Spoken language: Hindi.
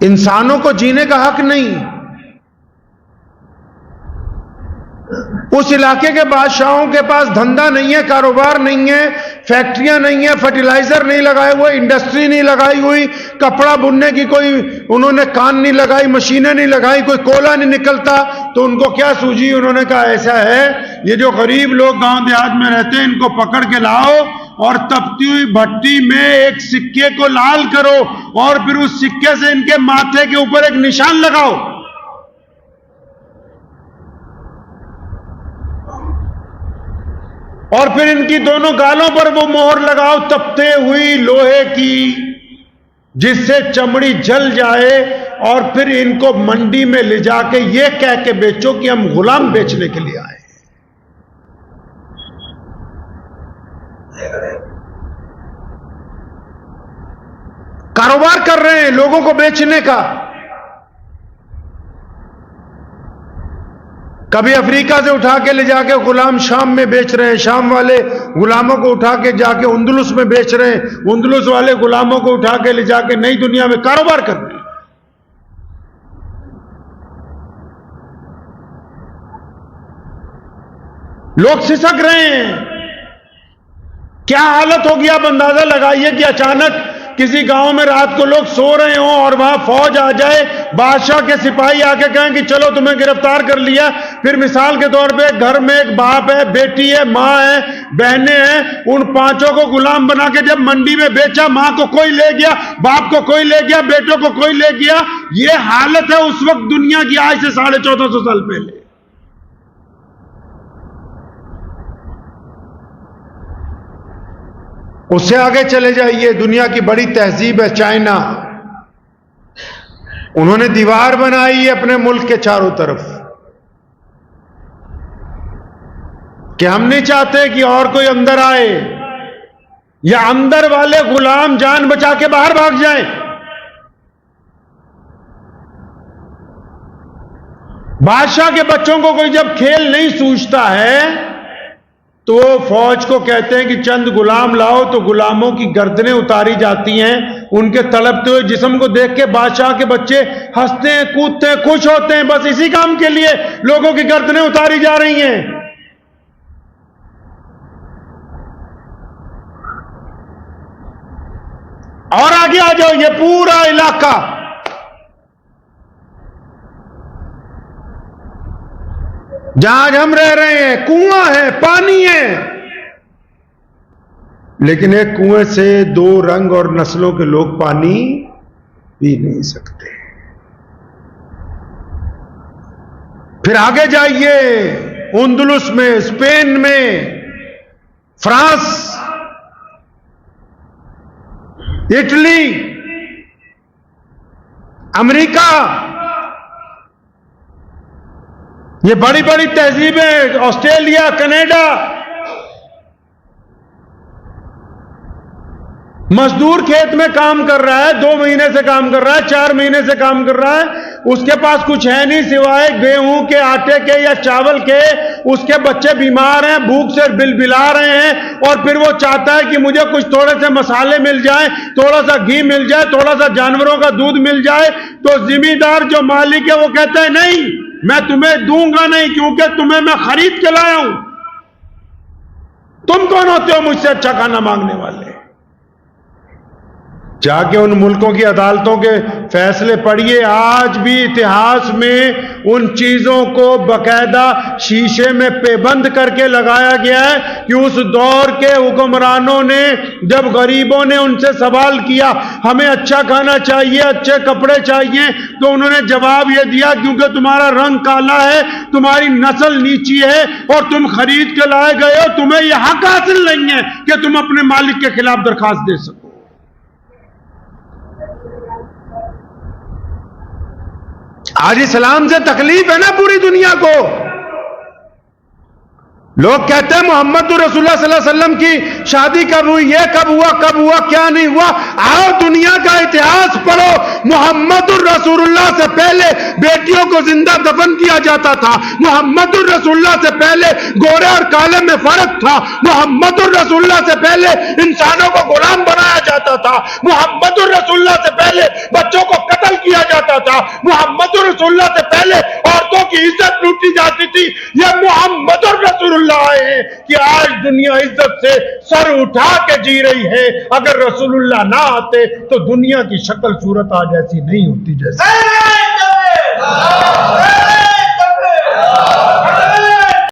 इंसानों को जीने का हक नहीं। उस इलाके के बादशाहों के पास धंधा नहीं है, कारोबार नहीं है, फैक्ट्रियां नहीं है, फर्टिलाइजर नहीं लगाए हुए, इंडस्ट्री नहीं लगाई हुई, कपड़ा बुनने की कोई उन्होंने कान नहीं लगाई, मशीनें नहीं लगाई, कोई कोयला नहीं निकलता, तो उनको क्या सूझी? उन्होंने कहा ऐसा है, ये जो गरीब लोग गांव देहात में रहते हैं इनको पकड़ के लाओ और तपती हुई भट्टी में एक सिक्के को लाल करो और फिर उस सिक्के से इनके माथे के ऊपर एक निशान लगाओ। और फिर इनकी दोनों गालों पर वो मोहर लगाओ तपते हुई लोहे की, जिससे चमड़ी जल जाए, और फिर इनको मंडी में ले जाके ये कह के बेचो कि हम गुलाम बेचने के लिए आए। कारोबार कर रहे हैं लोगों को बेचने का। कभी अफ्रीका से उठा के ले जाके गुलाम शाम में बेच रहे हैं, शाम वाले गुलामों को उठा के जाके उंदुलुस में बेच रहे हैं, उंदुलुस वाले गुलामों को उठा के ले जाके नई दुनिया में कारोबार कर रहे हैं। लोग सिसक रहे हैं। क्या हालत होगी आप अंदाजा लगाइए कि अचानक किसी गांव में रात को लोग सो रहे हों और वहां फौज आ जाए, बादशाह के सिपाही आके कहें कि चलो तुम्हें गिरफ्तार कर लिया। फिर मिसाल के तौर पे घर में एक बाप है, बेटी है, मां है, बहनें हैं, उन पांचों को गुलाम बना के जब मंडी में बेचा, मां को कोई ले गया, बाप को कोई ले गया, बेटों को कोई ले गया। ये हालत है उस वक्त दुनिया की, आज से 1450 साल पहले। उससे आगे चले जाइए, दुनिया की बड़ी तहजीब है चाइना, उन्होंने दीवार बनाई है अपने मुल्क के चारों तरफ कि हम नहीं चाहते कि और कोई अंदर आए या अंदर वाले गुलाम जान बचा के बाहर भाग जाएं। बादशाह के बच्चों को कोई जब खेल नहीं सूझता है तो फौज को कहते हैं कि चंद गुलाम लाओ, तो गुलामों की गर्दनें उतारी जाती हैं। उनके तड़पते हुए जिस्म को देख के बादशाह के बच्चे हंसते हैं, कूदते हैं, खुश होते हैं। बस इसी काम के लिए लोगों की गर्दनें उतारी जा रही हैं। और आगे आ जाओ, ये पूरा इलाका जहां हम रह रहे हैं कुआं है, पानी है, लेकिन एक कुएं से दो रंग और नस्लों के लोग पानी पी नहीं सकते। फिर आगे जाइए, उंदुलुस में, स्पेन में, फ्रांस, इटली, अमेरिका, ये बड़ी बड़ी तहजीबें, ऑस्ट्रेलिया, कनाडा। मजदूर खेत में काम कर रहा है, 2 महीने से काम कर रहा है, 4 महीने से काम कर रहा है, उसके पास कुछ है नहीं सिवाय गेहूं के, आटे के या चावल के। उसके बच्चे बीमार हैं, भूख से बिलबिला रहे हैं, और फिर वो चाहता है कि मुझे कुछ थोड़े से मसाले मिल जाए, थोड़ा सा घी मिल जाए, थोड़ा सा जानवरों का दूध मिल जाए। तो जिम्मेदार जो मालिक है वो कहता है नहीं, मैं तुम्हें दूंगा नहीं, क्योंकि तुम्हें मैं खरीद के लाया हूं। तुम कौन होते हो मुझसे अच्छा खाना मांगने वाले? जाके उन मुल्कों की अदालतों के फैसले पढ़िए। आज भी इतिहास में उन चीजों को बकायदा शीशे में पेबंद करके लगाया गया है कि उस दौर के हुक्मरानों ने जब गरीबों ने उनसे सवाल किया हमें अच्छा खाना चाहिए, अच्छे कपड़े चाहिए, तो उन्होंने जवाब यह दिया क्योंकि तुम्हारा रंग काला है, तुम्हारी नस्ल नीची है और तुम खरीद के लाए गए हो, तुम्हें यह हक हासिल नहीं है कि तुम अपने मालिक के खिलाफ दरखास्त दे सको। आज इस्लाम से तकलीफ है ना पूरी दुनिया को। लोग कहते हैं मोहम्मद रसूलुल्लाह सल्लल्लाहु अलैहि वसल्लम की शादी कब हुई, ये कब हुआ, क्या नहीं हुआ। आओ दुनिया का इतिहास पढ़ो। मोहम्मद रसूलुल्लाह से पहले बेटियों को जिंदा दफन किया जाता था। मोहम्मद रसूलुल्लाह से पहले गोरे और काले में फर्क था। मोहम्मद रसूलुल्लाह से पहले इंसानों को गुलाम बनाया जाता था। मोहम्मद रसूलुल्लाह से पहले बच्चों को कत्ल किया जाता रसूलुल्लाह से पहले औरतों की इज्जत लूटी जाती थी, ये मोहम्मद रसूलुल्लाह आए हैं कि आज दुनिया इज्जत से सर उठा के जी रही है। अगर रसूलुल्लाह ना आते तो दुनिया की शक्ल सूरत आज ऐसी नहीं होती जैसे